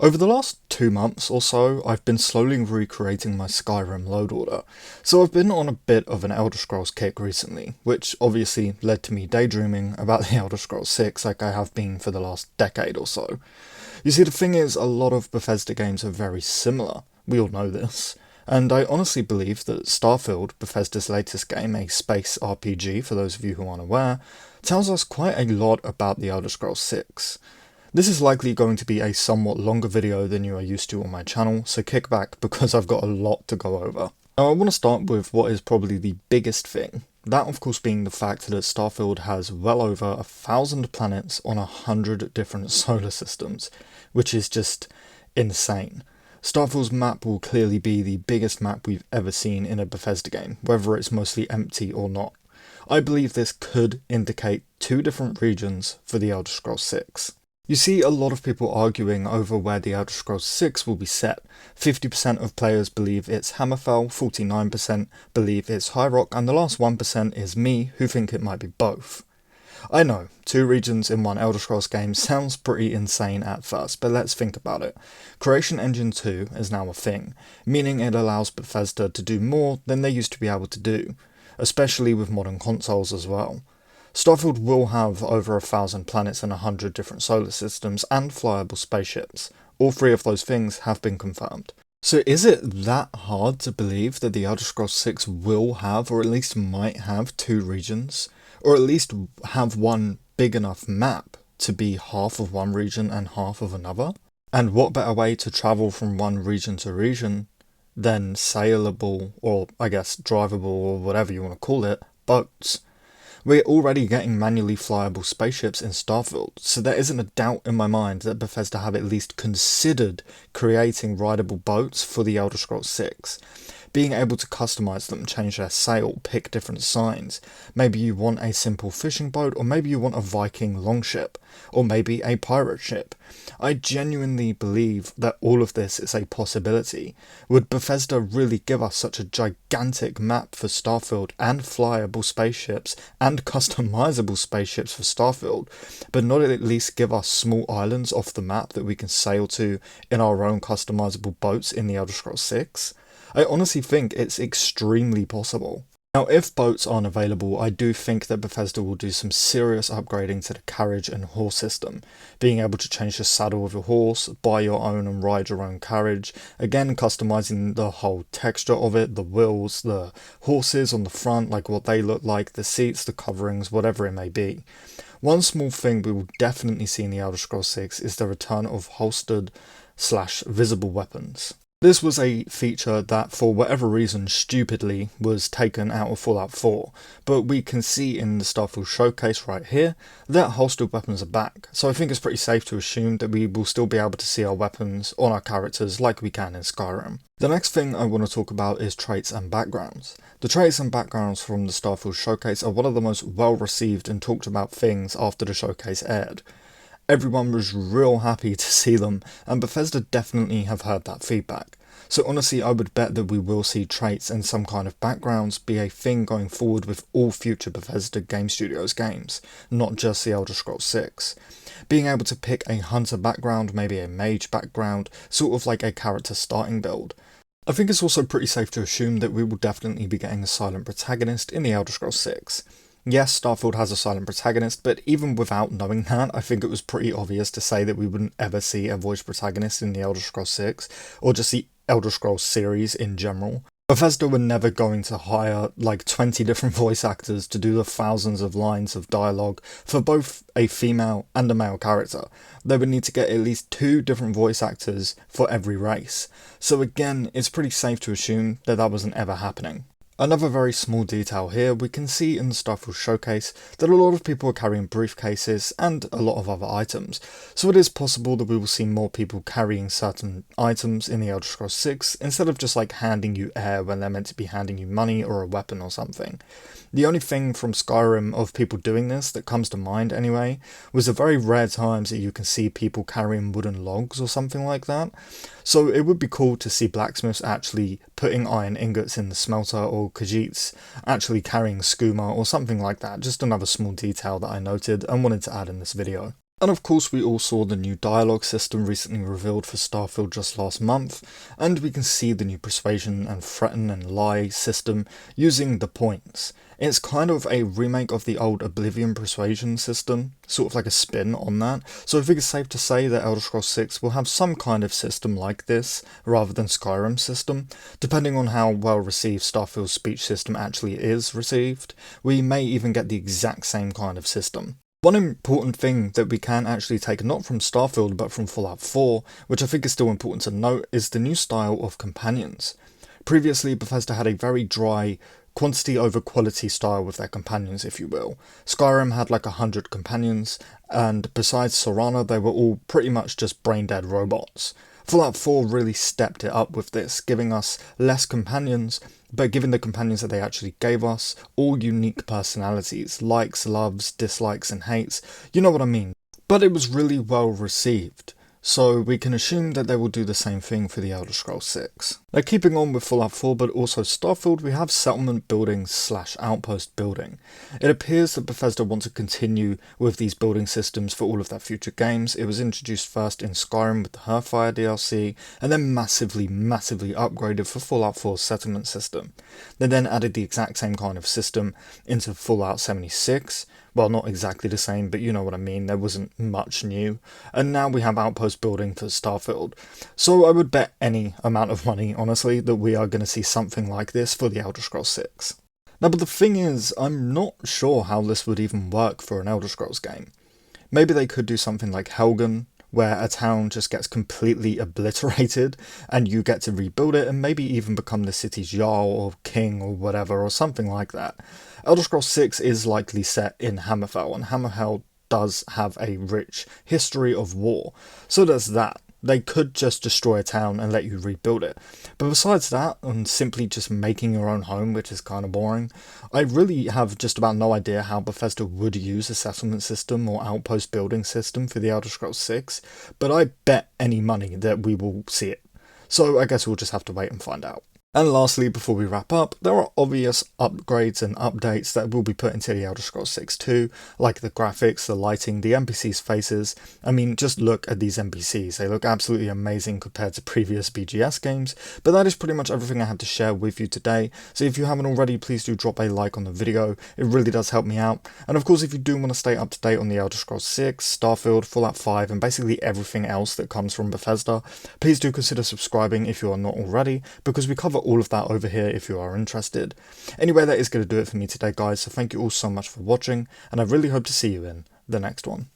Over the last 2 months or so, I've been slowly recreating my Skyrim load order, so I've been on a bit of an Elder Scrolls kick recently, which obviously led to me daydreaming about the Elder Scrolls 6 like I have been for the last decade or so. You see, the thing is, a lot of Bethesda games are very similar, we all know this, and I honestly believe that Starfield, Bethesda's latest game, a space RPG for those of you who aren't aware, tells us quite a lot about the Elder Scrolls 6. This is likely going to be a somewhat longer video than you are used to on my channel, so kick back because I've got a lot to go over. Now I want to start with what is probably the biggest thing, that of course being the fact that Starfield has well over 1,000 planets on 100 different solar systems, which is just insane. Starfield's map will clearly be the biggest map we've ever seen in a Bethesda game, whether it's mostly empty or not. I believe this could indicate two different regions for the Elder Scrolls 6. You see a lot of people arguing over where the Elder Scrolls 6 will be set. 50% of players believe it's Hammerfell, 49% believe it's High Rock, and the last 1% is me, who think it might be both. I know, two regions in one Elder Scrolls game sounds pretty insane at first, but let's think about it. Creation Engine 2 is now a thing, meaning it allows Bethesda to do more than they used to be able to do, especially with modern consoles as well. Starfield will have over 1,000 planets and 100 different solar systems and flyable spaceships. All three of those things have been confirmed. So is it that hard to believe that the Elder Scrolls 6 will have, or at least might have, two regions? Or at least have one big enough map to be half of one region and half of another? And what better way to travel from one region to region than sailable, or I guess drivable, or whatever you want to call it, boats? We're already getting manually flyable spaceships in Starfield, so there isn't a doubt in my mind that Bethesda have at least considered creating rideable boats for the Elder Scrolls 6. Being able to customize them, change their sail, pick different signs. Maybe you want a simple fishing boat, or maybe you want a Viking longship, or maybe a pirate ship. I genuinely believe that all of this is a possibility. Would Bethesda really give us such a gigantic map for Starfield and flyable spaceships and customizable spaceships for Starfield, but not at least give us small islands off the map that we can sail to in our own customizable boats in the Elder Scrolls 6? I honestly think it's extremely possible. Now, if boats aren't available, I do think that Bethesda will do some serious upgrading to the carriage and horse system. Being able to change the saddle of your horse, buy your own and ride your own carriage, again customizing the whole texture of it, the wheels, the horses on the front, like what they look like, the seats, the coverings, whatever it may be. One small thing we will definitely see in the Elder Scrolls 6 is the return of holstered/visible weapons. This was a feature that, for whatever reason, stupidly was taken out of Fallout 4, but we can see in the Starfield showcase right here that holstered weapons are back, so I think it's pretty safe to assume that we will still be able to see our weapons on our characters like we can in Skyrim. The next thing I want to talk about is traits and backgrounds. The traits and backgrounds from the Starfield showcase are one of the most well received and talked about things after the showcase aired. Everyone was real happy to see them, and Bethesda definitely have heard that feedback. So honestly, I would bet that we will see traits and some kind of backgrounds be a thing going forward with all future Bethesda Game Studios games, not just the Elder Scrolls 6. Being able to pick a hunter background, maybe a mage background, sort of like a character starting build. I think it's also pretty safe to assume that we will definitely be getting a silent protagonist in the Elder Scrolls 6. Yes, Starfield has a silent protagonist, but even without knowing that, I think it was pretty obvious to say that we wouldn't ever see a voice protagonist in the Elder Scrolls 6, or just the Elder Scrolls series in general. Bethesda were never going to hire like 20 different voice actors to do the thousands of lines of dialogue for both a female and a male character. They would need to get at least 2 different voice actors for every race. So again, it's pretty safe to assume that that wasn't ever happening. Another very small detail here, we can see in the Starfield showcase that a lot of people are carrying briefcases and a lot of other items, so it is possible that we will see more people carrying certain items in the Elder Scrolls 6 instead of just like handing you air when they're meant to be handing you money or a weapon or something. The only thing from Skyrim of people doing this that comes to mind anyway was the very rare times that you can see people carrying wooden logs or something like that. So it would be cool to see blacksmiths actually putting iron ingots in the smelter, or Khajiits actually carrying skooma or something like that. Just another small detail that I noted and wanted to add in this video. And of course we all saw the new dialogue system recently revealed for Starfield just last month, and we can see the new persuasion and threaten and lie system using the points. It's kind of a remake of the old Oblivion persuasion system, sort of like a spin on that, so I think it's safe to say that Elder Scrolls 6 will have some kind of system like this, rather than Skyrim's system. Depending on how well received Starfield's speech system actually is received, we may even get the exact same kind of system. One important thing that we can actually take not from Starfield but from Fallout 4, which I think is still important to note, is the new style of companions. Previously, Bethesda had a very dry, quantity over quality style with their companions, if you will. Skyrim had like 100 companions, and besides Serana, they were all pretty much just brain-dead robots. Fallout 4 really stepped it up with this, giving us less companions, but giving the companions that they actually gave us all unique personalities, likes, loves, dislikes and hates, you know what I mean. But it was really well received, so we can assume that they will do the same thing for the Elder Scrolls 6. Now keeping on with Fallout 4 but also Starfield, we have settlement building / outpost building. It appears that Bethesda want to continue with these building systems for all of their future games. It was introduced first in Skyrim with the Hearthfire DLC, and then massively upgraded for Fallout 4's settlement system. They then added the exact same kind of system into Fallout 76, well, not exactly the same, but you know what I mean, there wasn't much new. And now we have outpost building for Starfield. So I would bet any amount of money, honestly, that we are going to see something like this for the Elder Scrolls 6. Now, but the thing is, I'm not sure how this would even work for an Elder Scrolls game. Maybe they could do something like Helgen, where a town just gets completely obliterated and you get to rebuild it and maybe even become the city's Jarl or king or whatever, or something like that. Elder Scrolls 6 is likely set in Hammerfell, and Hammerfell does have a rich history of war, so there's that. They could just destroy a town and let you rebuild it. But besides that, and simply just making your own home, which is kind of boring, I really have just about no idea how Bethesda would use a settlement system or outpost building system for the Elder Scrolls 6, but I bet any money that we will see it. So I guess we'll just have to wait and find out. And lastly, before we wrap up, there are obvious upgrades and updates that will be put into the Elder Scrolls 6 too, like the graphics, the lighting, the NPCs' faces. I mean, just look at these NPCs, they look absolutely amazing compared to previous BGS games, but that is pretty much everything I have to share with you today, so if you haven't already, please do drop a like on the video, it really does help me out. And of course, if you do want to stay up to date on the Elder Scrolls 6, Starfield, Fallout 5, and basically everything else that comes from Bethesda, please do consider subscribing if you are not already, because we cover all of that over here if you are interested. Anyway, that is going to do it for me today, guys, so thank you all so much for watching, and I really hope to see you in the next one.